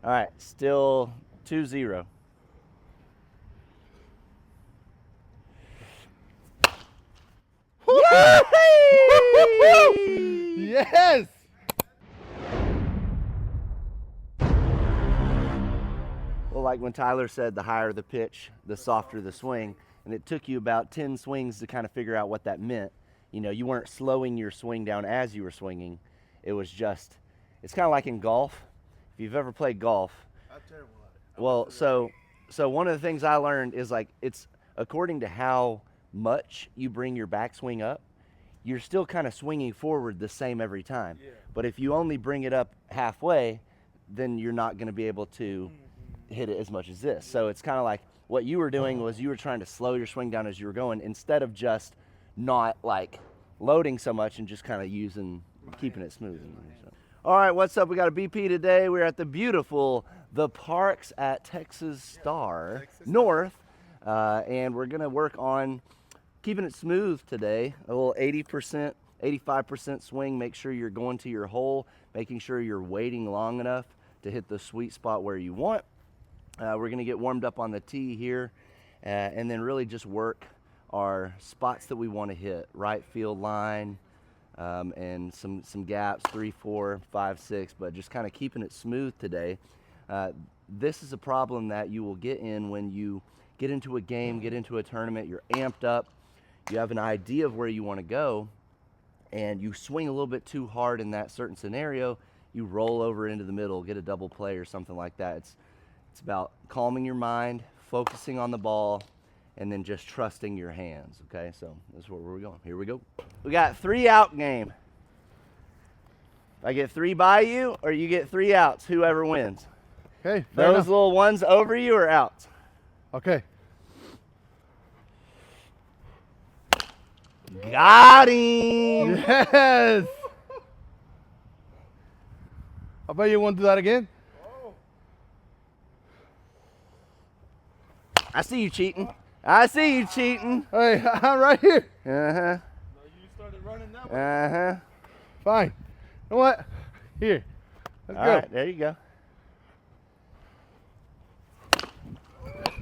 All right, still 2-0. Yes! Well, like when Tyler said, the higher the pitch, the softer the swing. And it took you about 10 swings to kind of figure out what that meant. You know, you weren't slowing your swing down as you were swinging. It was just, it's kind of like in golf. If you've ever played golf. I'm terrible at it. Well, so one of the things I learned is like it's according to how much you bring your backswing up, you're still kind of swinging forward the same every time. Yeah. But if you only bring it up halfway, then you're not going to be able to hit it as much as this. So it's kind of like what you were doing was you were trying to slow your swing down as you were going instead of just not like loading so much and just kind of keeping it smooth. So. All right, what's up? We got a BP today. We're at the beautiful The Parks at Texas Star North, and we're going to work on keeping it smooth today. A little 80%, 85% swing. Make sure you're going to your hole, making sure you're waiting long enough to hit the sweet spot where you want. We're going to get warmed up on the tee here and then really just work our spots that we want to hit. Right field line and some gaps, 3, 4, 5, 6, but just kind of keeping it smooth today. This is a problem that you will get in when you get into a game, get into a tournament, you're amped up, you have an idea of where you want to go, and you swing a little bit too hard in that certain scenario, you roll over into the middle, get a double play or something like that. It's about calming your mind, focusing on the ball, and then just trusting your hands, okay? So that's where we're going. Here we go. We got 3 out game. I get 3 by you, or you get 3 outs, whoever wins. Okay, Those little ones over you are outs. Okay. Got him! Yes! I bet you won't do that again. I see you cheating. I see you cheating. Hey, I'm right here. Uh-huh. No, you started running that way. Uh-huh. Fine. You know what? Here. Let's All go. right, there you go.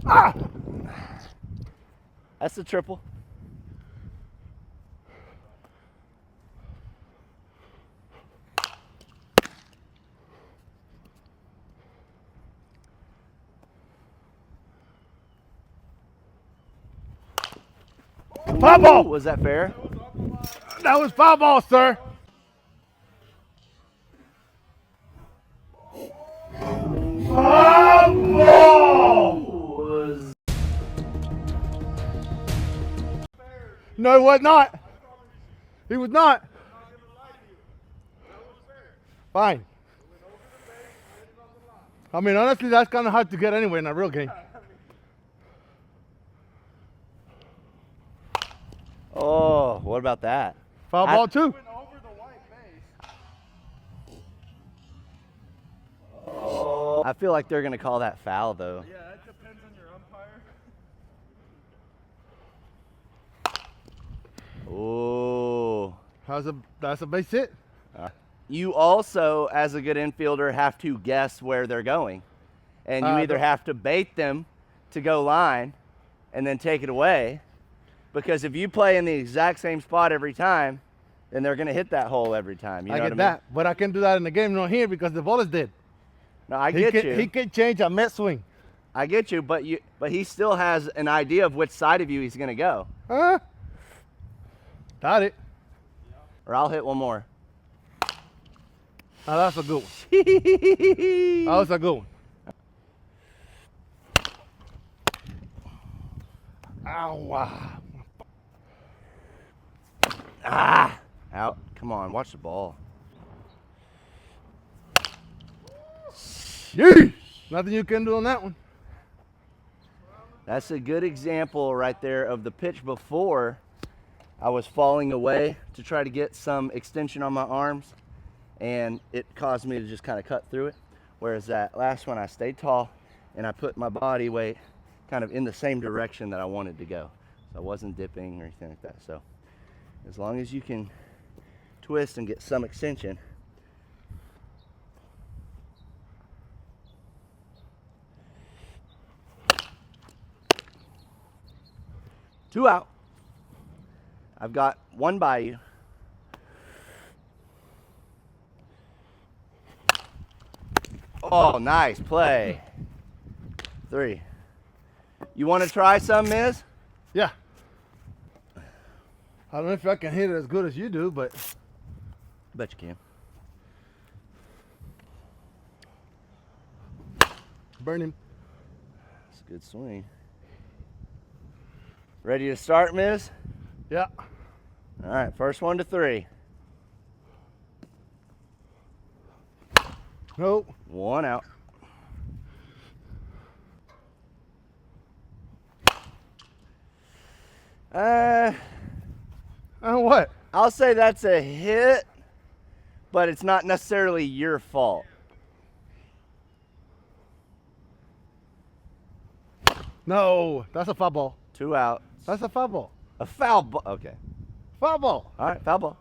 Ah! That's the triple. Foul ball! Was that fair? That was foul ball, sir. Foul ball! No, he was not. He was not. Fine. I mean, honestly, that's kind of hard to get anyway in a real game. Oh, what about that? Foul ball, too. Oh, I feel like they're going to call that foul, though. Yeah, it depends on your umpire. Oh. That's a base hit. You also, as a good infielder, have to guess where they're going. And you either have to bait them to go line and then take it away. Because if you play in the exact same spot every time, then they're going to hit that hole every time. You know I get what I mean? that, but I can't do that in the game, not here, because the ball is dead. No, I get you. He can change a mid swing. I get you, but he still has an idea of which side of you he's going to go. Huh? Got it. Or I'll hit one more. Oh, that's a good one. That was a good one. Ow. Ah! Out. Come on, watch the ball. Yeesh. Nothing you can do on that one. That's a good example right there of the pitch before. I was falling away to try to get some extension on my arms, and it caused me to just kind of cut through it. Whereas that last one, I stayed tall, and I put my body weight kind of in the same direction that I wanted to go. So I wasn't dipping or anything like that. So as long as you can twist and get some extension. 2 out. I've got 1 by you. Oh, nice play. 3. You want to try some, Miz? Yeah. I don't know if I can hit it as good as you do, but Bet you can. burn him. That's a good swing. Ready to start, Miz? Yeah. All right, first 1 to 3. Nope. 1 out. What? I'll say that's a hit, but it's not necessarily your fault. No, that's a foul ball. 2 out. That's a foul ball. A foul ball. Okay. Foul ball. All right, foul ball.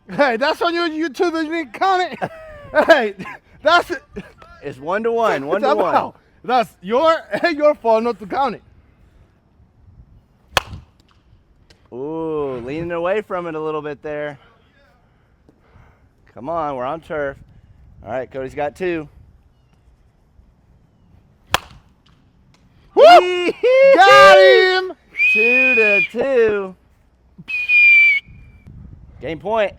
Hey, that's on your YouTube. You didn't count it. Hey, that's it. It's 1 to 1. 1 It's to a 1. foul. That's your fault not to count it. Ooh, leaning away from it a little bit there. Come on, we're on turf. All right, Cody's got 2. Woo! Got him. 2 to 2. Game point.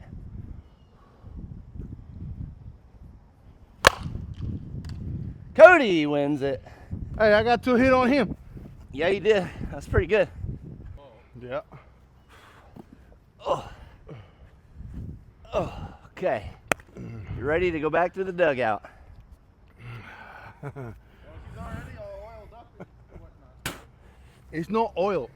Cody wins it. Hey, I got 2 hit on him. Yeah, you did. That's pretty good. Yeah. Oh. Okay. You ready to go back to the dugout? It's no oil.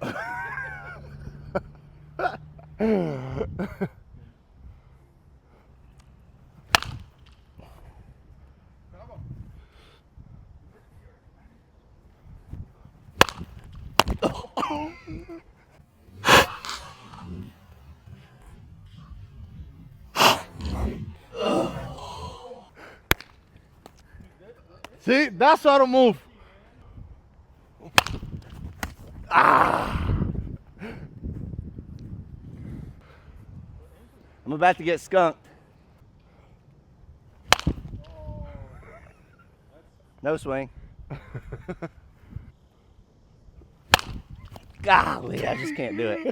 See, that's how to move. I'm about to get skunked. No swing. Golly, I just can't do it.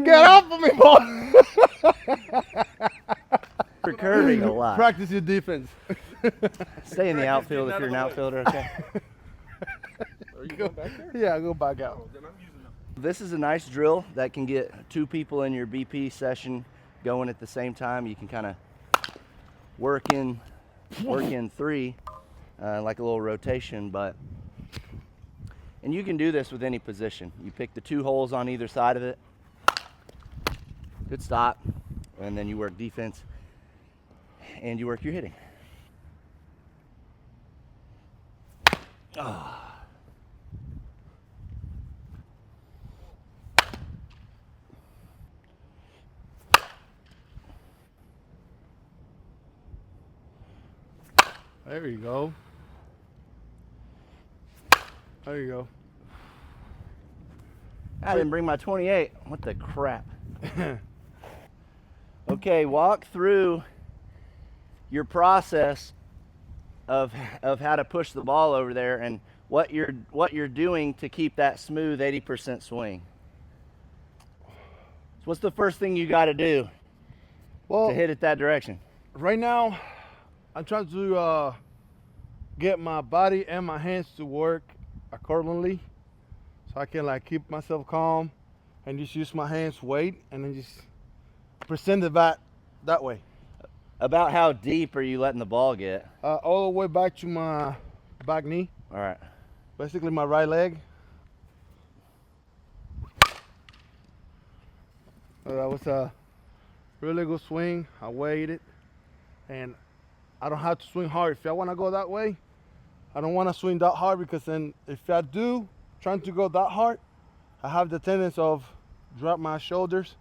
Get off of me, boy. You're curving a lot. Practice your defense. Stay in the outfield if you're an outfielder, okay? Are you going back there? Yeah, go back out. Then I'm using them. This is a nice drill that can get 2 people in your BP session going at the same time. You can kind of work in 3, like a little rotation, and you can do this with any position. You pick the 2 holes on either side of it. Good stop, and then you work defense and you work your hitting. Oh. There you go. There you go. I didn't bring my 28. What the crap? Okay, walk through your process of how to push the ball over there and what you're doing to keep that smooth 80% swing. So what's the first thing you got to do to hit it that direction? Right now, I'm trying to get my body and my hands to work accordingly, so I can like keep myself calm and just use my hands weight and then just present the bat that way. About how deep are you letting the ball get? All the way back to my back knee. All right. Basically my right leg. That was a really good swing. I weighed it, and I don't have to swing hard. If I want to go that way, I don't want to swing that hard, because then if I do trying to go that hard, I have the tendency of drop my shoulders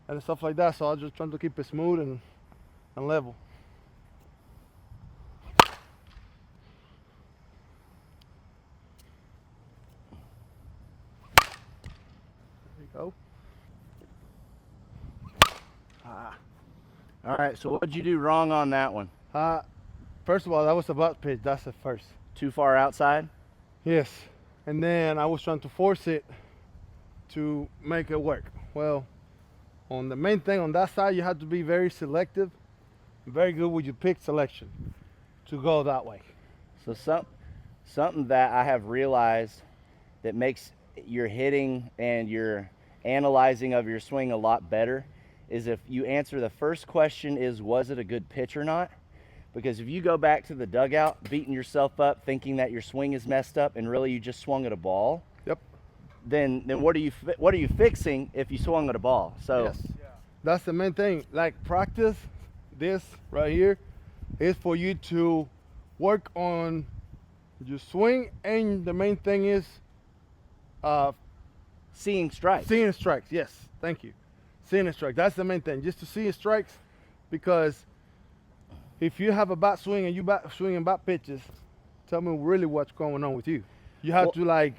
and stuff like that. So I'm just trying to keep it smooth and and level. There you go. All right, so what did you do wrong on that one? First of all, that was a butt pitch. That's the first. Too far outside? Yes. And then I was trying to force it to make it work. Well, on the main thing on that side, you have to be very selective, very good with your pick selection to go that way. So something that I have realized that makes your hitting and your analyzing of your swing a lot better is if you answer the first question is, was it a good pitch or not? Because if you go back to the dugout beating yourself up thinking that your swing is messed up and really you just swung at a ball, Yep. then what are you fixing if you swung at a ball? So Yes. That's the main thing. Like practice, this right here is for you to work on your swing, and the main thing is seeing strikes. seeing strikes. Yes, thank you. Seeing a strike. That's the main thing. Just to see strikes, because if you have a bat swing and you swinging bat pitches, tell me really what's going on with you. You have to like.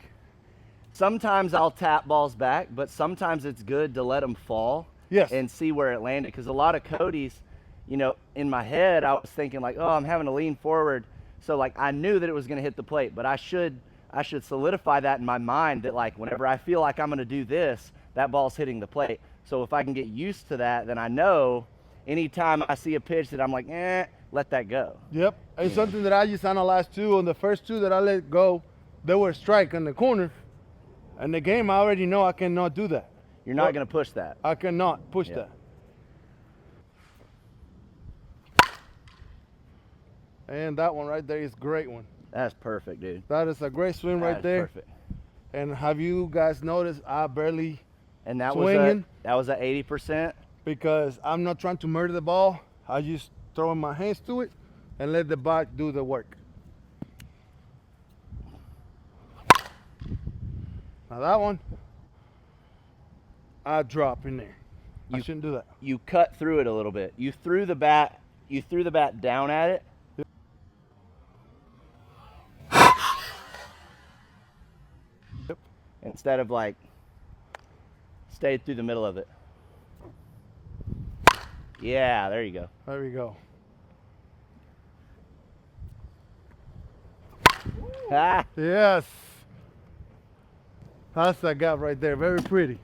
Sometimes I'll tap balls back, but sometimes it's good to let them fall. Yes. And see where it landed. Because a lot of Cody's, you know, in my head, I was thinking like, oh, I'm having to lean forward. So like I knew that it was going to hit the plate, but I should solidify that in my mind that like whenever I feel like I'm going to do this, that ball's hitting the plate. So if I can get used to that, then I know anytime I see a pitch that I'm like, let that go. Yep. And something that I just analyzed too, on the first two that I let go, they were a strike in the corner. And the game, I already know I cannot do that. You're not going to push that. I cannot push that. And that one right there is a great one. That's perfect, dude. That is a great swing right there. Perfect. And have you guys noticed I barely And that swinging? was a 80%. Because I'm not trying to murder the ball. I just throw my hands to it and let the bat do the work. Now that one, I drop in there. I shouldn't do that. You cut through it a little bit. You threw the bat down at it. Yep. Instead of like stayed through the middle of it. Yeah, there you go. There we go. Ah, Yes. That's that gap right there. Very pretty.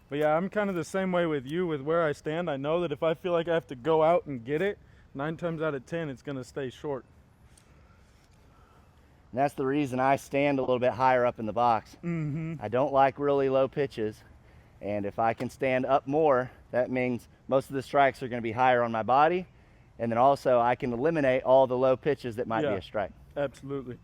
But yeah, I'm kind of the same way with you with where I stand. I know that if I feel like I have to go out and get it, 9 times out of 10, it's going to stay short. and that's the reason I stand a little bit higher up in the box. Mm-hmm. I don't like really low pitches, and if I can stand up more, that means most of the strikes are going to be higher on my body, and then also I can eliminate all the low pitches that might be a strike. Absolutely.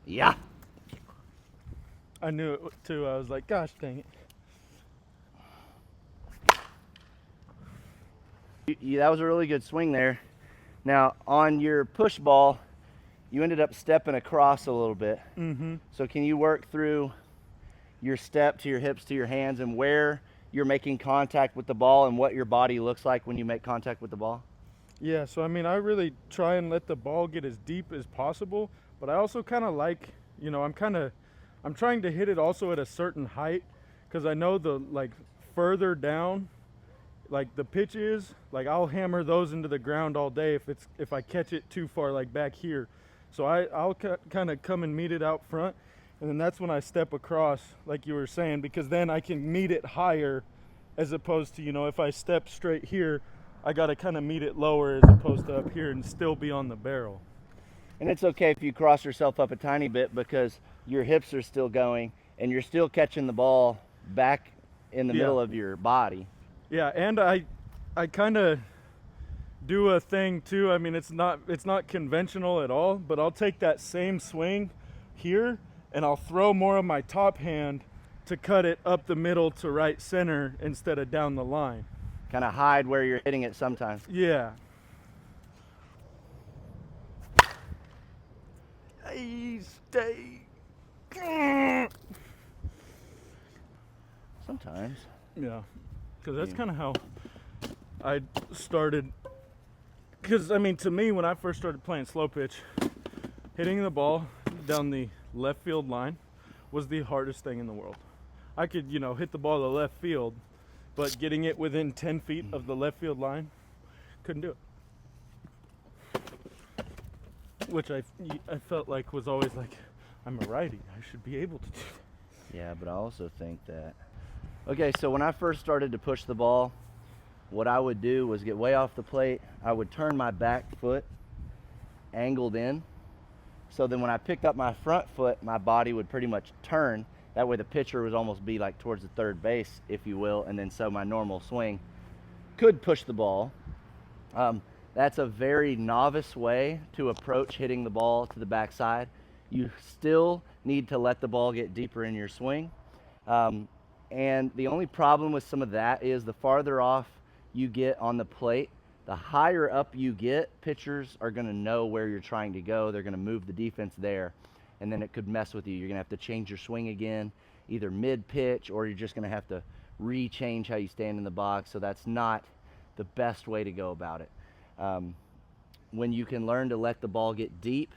Yeah. I knew it too. I was like, gosh dang it. That was a really good swing there. Now, on your push ball, you ended up stepping across a little bit. Mm-hmm. So can you work through your step to your hips to your hands and where you're making contact with the ball and what your body looks like when you make contact with the ball? Yeah, so I mean, I really try and let the ball get as deep as possible, but I also kind of like, you know, I'm trying to hit it also at a certain height, because I know the, like, further down, like the pitch is, like I'll hammer those into the ground all day if I catch it too far, like back here. So I'll kind of come and meet it out front, and then that's when I step across, like you were saying, because then I can meet it higher, as opposed to, you know, if I step straight here, I got to kind of meet it lower as opposed to up here and still be on the barrel. And it's okay if you cross yourself up a tiny bit because your hips are still going and you're still catching the ball back in the middle of your body. Yeah, and I kind of do a thing too. I mean, it's not conventional at all, but I'll take that same swing here and I'll throw more of my top hand to cut it up the middle to right center instead of down the line. Kind of hide where you're hitting it sometimes. Yeah. Stay. Sometimes. Yeah, because that's kind of how I started. Because, I mean, to me, when I first started playing slow pitch, hitting the ball down the left field line was the hardest thing in the world. I could, hit the ball to left field, but getting it within 10 feet of the left field line, couldn't do it. Which I felt like was always like, I'm a righty, I should be able to do that. Yeah, but I also think that, okay, so when I first started to push the ball, what I would do was get way off the plate. I would turn my back foot angled in. So then when I picked up my front foot, my body would pretty much turn. That way the pitcher would almost be like towards the third base, if you will. And then so my normal swing could push the ball. That's a very novice way to approach hitting the ball to the backside. You still need to let the ball get deeper in your swing. And the only problem with some of that is the farther off you get on the plate, the higher up you get, pitchers are going to know where you're trying to go. They're going to move the defense there, and then it could mess with you. You're going to have to change your swing again, either mid-pitch, or you're just going to have to re-change how you stand in the box. So that's not the best way to go about it. When you can learn to let the ball get deep,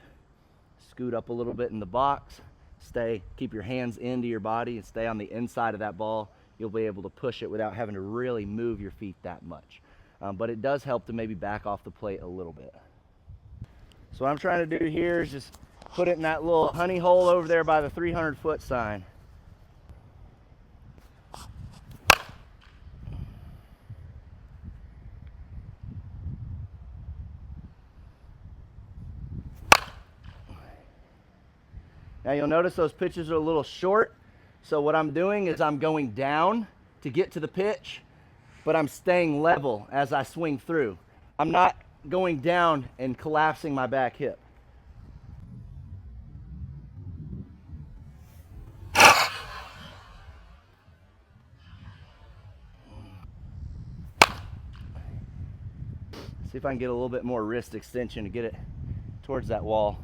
scoot up a little bit in the box, keep your hands into your body and stay on the inside of that ball, you'll be able to push it without having to really move your feet that much. But it does help to maybe back off the plate a little bit. So what I'm trying to do here is just put it in that little honey hole over there by the 300-foot sign. Now you'll notice those pitches are a little short. So what I'm doing is I'm going down to get to the pitch, but I'm staying level as I swing through. I'm not going down and collapsing my back hip. See if I can get a little bit more wrist extension to get it towards that wall.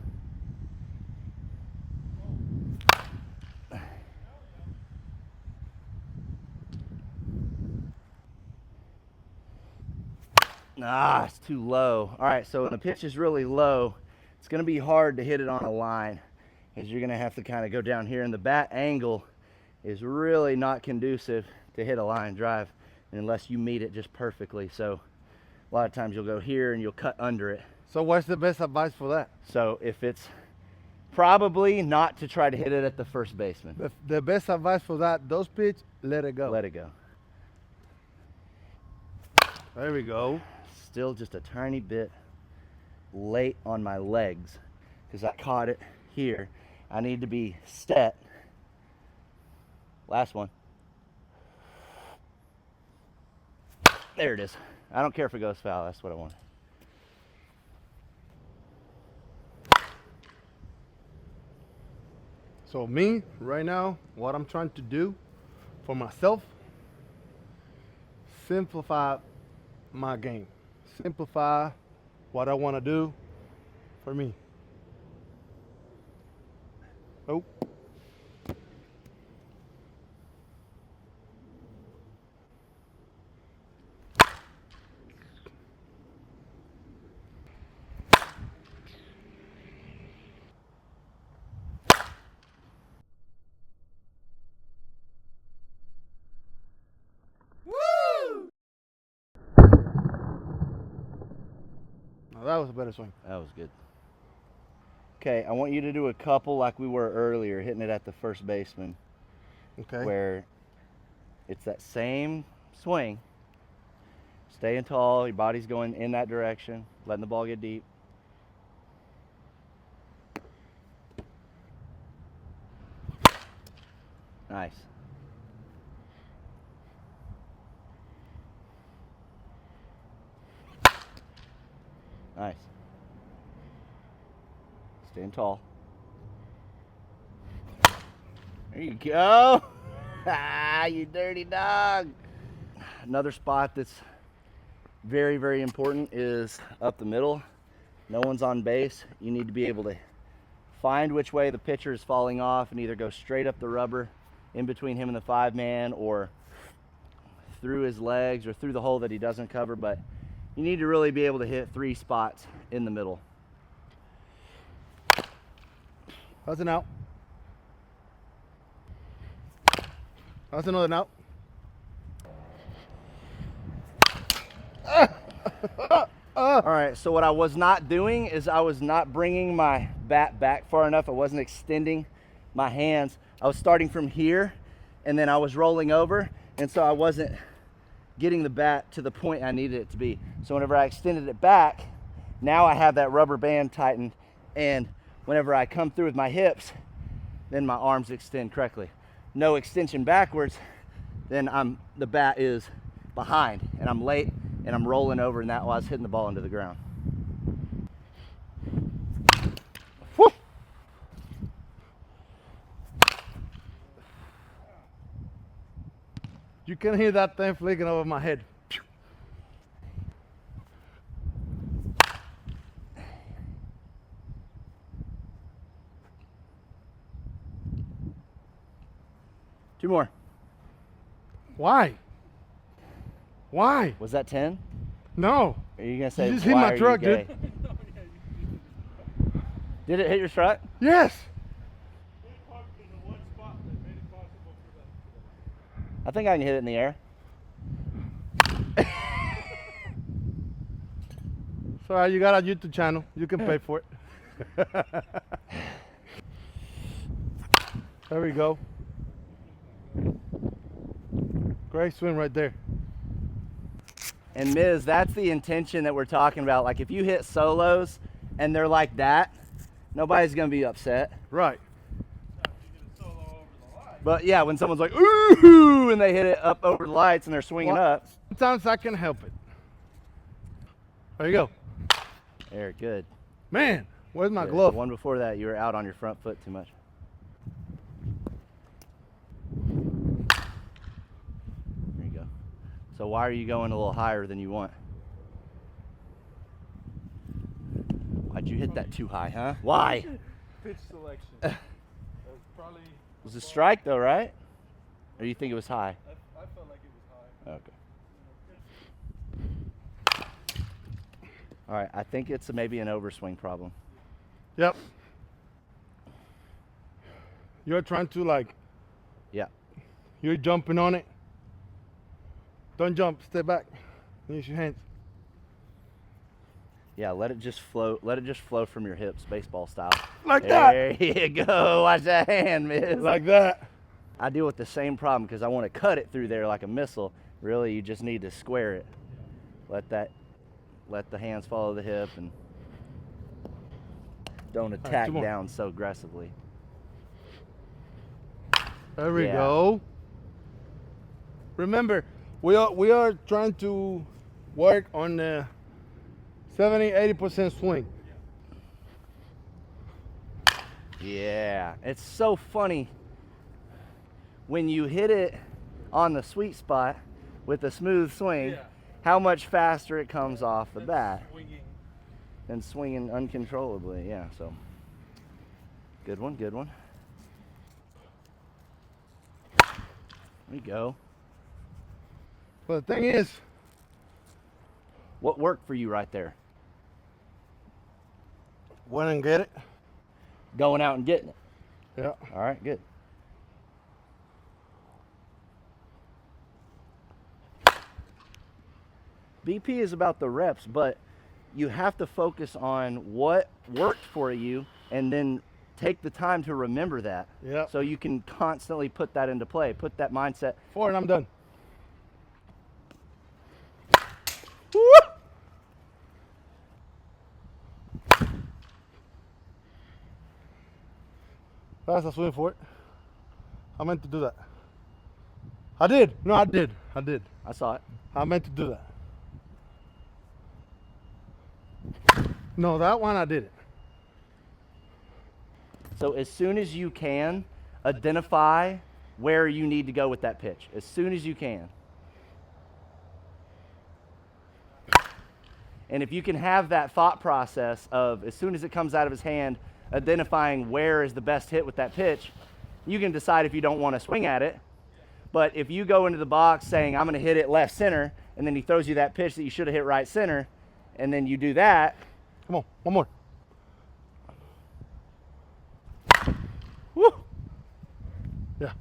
It's too low. All right, so when the pitch is really low, it's going to be hard to hit it on a line because you're going to have to kind of go down here, and the bat angle is really not conducive to hit a line drive unless you meet it just perfectly. So a lot of times you'll go here and you'll cut under it. So what's the best advice for that? So if it's probably not to try to hit it at the first baseman. The best advice for that, those pitch, let it go. Let it go. There we go. Still just a tiny bit late on my legs because I caught it here. I need to be set. Last one. There it is. I don't care if it goes foul. That's what I want. So me, right now, what I'm trying to do for myself, simplify my game. Simplify what I want to do for me. Oh. That was a better swing. That was good. Okay, I want you to do a couple like we were earlier, hitting it at the first baseman. Okay. Where it's that same swing. Staying tall, your body's going in that direction, letting the ball get deep. Nice. Nice. Stand tall. There you go. Ah, you dirty dog. Another spot that's very, very important is up the middle. No one's on base. You need to be able to find which way the pitcher is falling off and either go straight up the rubber in between him and the 5-man or through his legs or through the hole that he doesn't cover. But you need to really be able to hit 3 spots in the middle. That's an out. That's another out. All right, so what I was not doing is I was not bringing my bat back far enough. I wasn't extending my hands. I was starting from here, and then I was rolling over, and so I wasn't getting the bat to the point I needed it to be. So whenever I extended it back, now I have that rubber band tightened, and whenever I come through with my hips, then my arms extend correctly. No extension backwards, then the bat is behind, and I'm late, and I'm rolling over, and that was hitting the ball into the ground. Woo! You can hear that thing flicking over my head. Two more. Why? Why? Was that 10? No. Are you gonna say You just hit why my are you truck, gay? dude. Did it hit your truck? Yes. I think I can hit it in the air. Sorry, you got a YouTube channel. You can pay for it. There we go. Great swing right there. And Miz, that's the intention that we're talking about. Like if you hit solos and they're like that, nobody's gonna be upset. Right. But yeah, when someone's like, ooh, and they hit it up over the lights and they're swinging Well, up. Sometimes I can help it. There you go. There, good. Man, where's my Good. glove? The one before that, you were out on your front foot too much. There you go. So why are you going a little higher than you want? Why'd you hit that too high, huh? Why? Pitch selection. That was probably. It was a strike though, right? Or you think it was high? I felt like it was high. Okay. All right, I think it's maybe an overswing problem. Yep. You're trying to like, Yeah. you're jumping on it. Don't jump, stay back. Use your hands. Yeah, let it just flow. Let it just flow from your hips, baseball style. Like that. There you go. Watch that hand, miss. Like that. I deal with the same problem because I want to cut it through there like a missile. Really, you just need to square it. Let the hands follow the hip and don't attack two more. down so aggressively. There we Yeah. go. Remember, we are trying to work on the 70-80% swing. Yeah, it's so funny when you hit it on the sweet spot with a smooth swing, Yeah. how much faster it comes off the bat Swinging. than swinging uncontrollably. Yeah, so good one, good one. There we go. But the thing is, What worked for you right there? went and get it. Going out and getting it. Yeah. All right, good. BP is about the reps, but you have to focus on what worked for you and then take the time to remember that. Yeah. So you can constantly put that into play, put that mindset. 4 and I'm done. That's a swing for it. I meant to do that. I did. No, I did. I saw it. I meant to do that. No, that one I didn't. So as soon as you can, identify where you need to go with that pitch. As soon as you can. And if you can have that thought process of as soon as it comes out of his hand, identifying where is the best hit with that pitch, you can decide if you don't want to swing at it. But if you go into the box saying, I'm going to hit it left center, and then he throws you that pitch that you should have hit right center, and then you do that. Come on, one more. Woo! Yeah.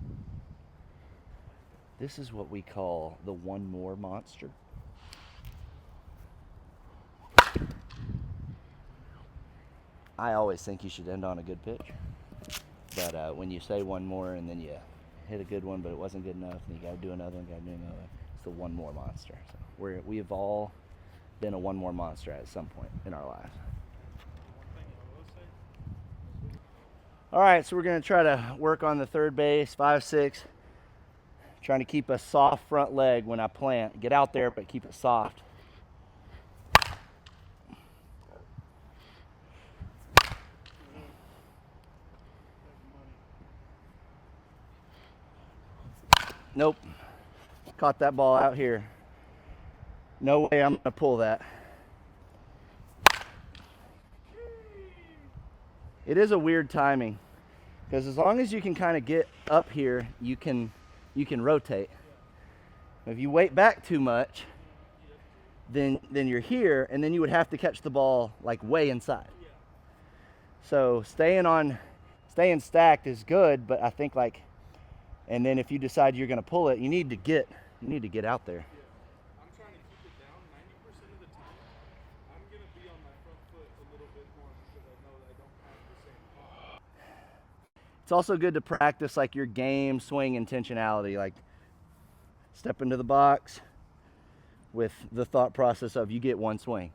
This is what we call the one more monster. I always think you should end on a good pitch. But when you say one more and then you hit a good one, but it wasn't good enough, and you got to do another one, it's the one more monster. So we've all been a one more monster at some point in our lives. All right, so we're going to try to work on the third base, 5-6. Trying to keep a soft front leg when I plant. Get out there, but keep it soft. Nope. Caught that ball out here. No way I'm going to pull that. It is a weird timing because as long as you can kind of get up here, you can rotate. If you wait back too much, then you're here, and then you would have to catch the ball like way inside. So staying stacked is good, but I think like, and then if you decide you're going to pull it, you need to get out there. I'm trying to keep it down 90% of the time. I'm going to be on my front foot a little bit more because I know that I don't have the same power. It's also good to practice like your game swing intentionality, like step into the box with the thought process of you get one swing.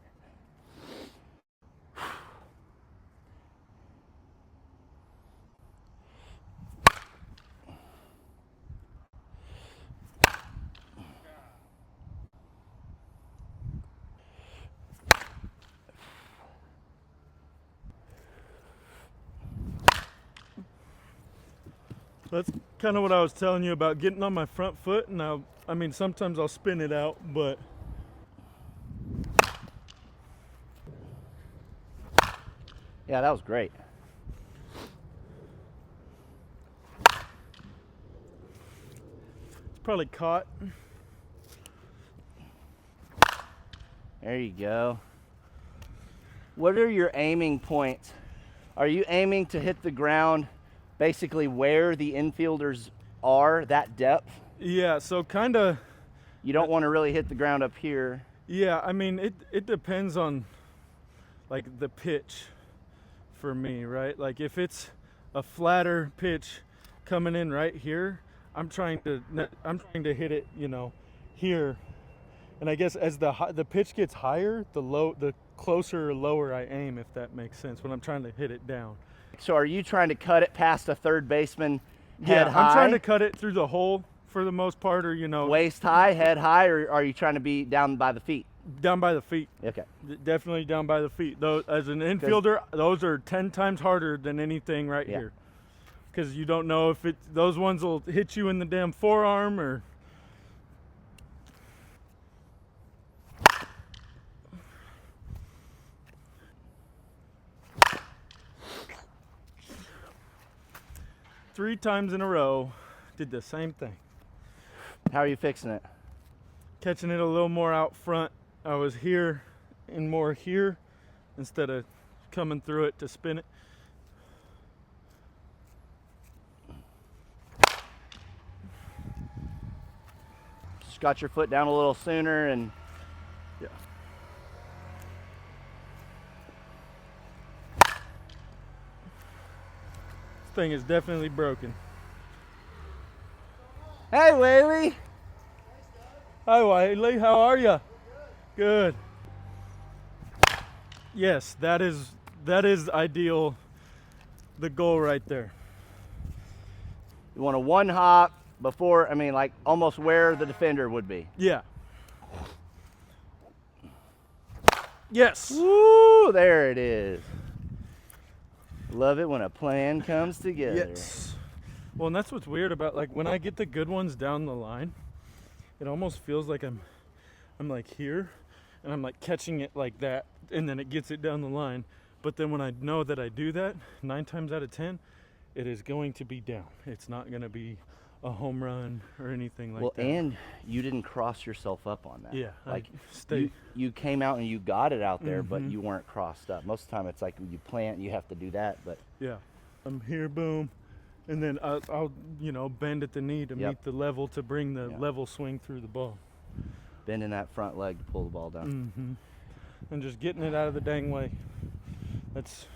That's kind of what I was telling you about getting on my front foot. Now, I mean, sometimes I'll spin it out, but Yeah, that was great. it's probably caught. There you go. What are your aiming points? Are you aiming to hit the ground basically where the infielders are, that depth? Yeah, so kind of. You don't want to really hit the ground up here. Yeah, I mean, it depends on like the pitch for me, right? Like if it's a flatter pitch coming in right here, I'm trying to hit it, here. And I guess as the pitch gets higher, the closer or lower I aim, if that makes sense, when I'm trying to hit it down. So are you trying to cut it past a third baseman head high? I'm trying to cut it through the hole for the most part, or waist high, head high, or are you trying to be down by the feet? Down by the feet. Okay. Definitely down by the feet. Though, as an infielder, those are 10 times harder than anything right here. Because you don't know if those ones will hit you in the damn forearm or. Three times in a row, did the same thing. How are you fixing it? Catching it a little more out front. I was here and more here instead of coming through it to spin it. Just got your foot down a little sooner and Yeah. This thing is definitely broken. Hey, Whaley. Hi, Wiley. How are you? Good. Yes, that is ideal. The goal right there. You want a one hop before, I mean, like almost where the defender would be. Yeah. Yes. Woo, there it is. Love it when a plan comes together. Yes. Well, and that's what's weird about, like, when I get the good ones down the line, it almost feels like I'm like here, and I'm like catching it like that, and then it gets it down the line. But then when I know that I do that, 9 times out of 10, it is going to be down. It's not going to be a home run or anything like that. Well, and you didn't cross yourself up on that. Yeah, like stay. you came out and you got it out there, but you weren't crossed up. Most of the time, it's like you plant, you have to do that. But Yeah, I'm here, boom, and then I'll bend at the knee to meet the level to bring the level swing through the ball. bending that front leg to pull the ball down. And just getting it out of the dang way. That's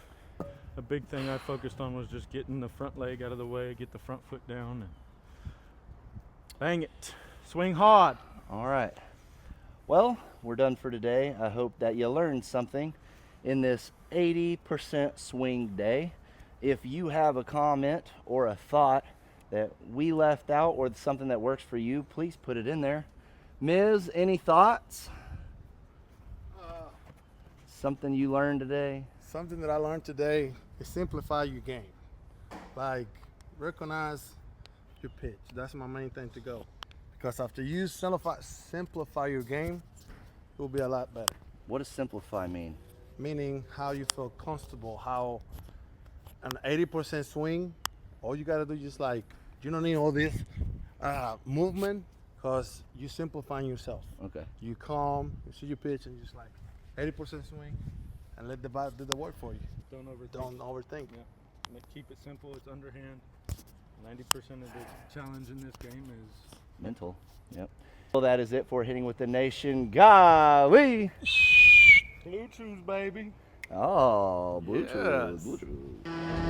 a big thing I focused on, was just getting the front leg out of the way, get the front foot down, and bang it. Swing hard. All right. Well, we're done for today. I hope that you learned something in this 80% swing day. If you have a comment or a thought that we left out or something that works for you, please put it in there. Ms., any thoughts? Something you learned today? Something that I learned today is simplify your game. Like, recognize your pitch. That's my main thing to go. Because after you simplify your game, it will be a lot better. What does simplify mean? Meaning how you feel comfortable, how an 80% swing, all you gotta do is just like, you don't need all this movement, because you're simplifying yourself. Okay. You calm, you see your pitch, and just like 80% swing, and let the body do the work for you. Don't overthink. Don't overthink. Yeah. Keep it simple. It's underhand. 90% of the challenge in this game is Mental. Yep. Well, that is it for Hitting with the Nation. Golly! Bluetooth, baby. Oh, Bluetooth. Yes. Bluetooth.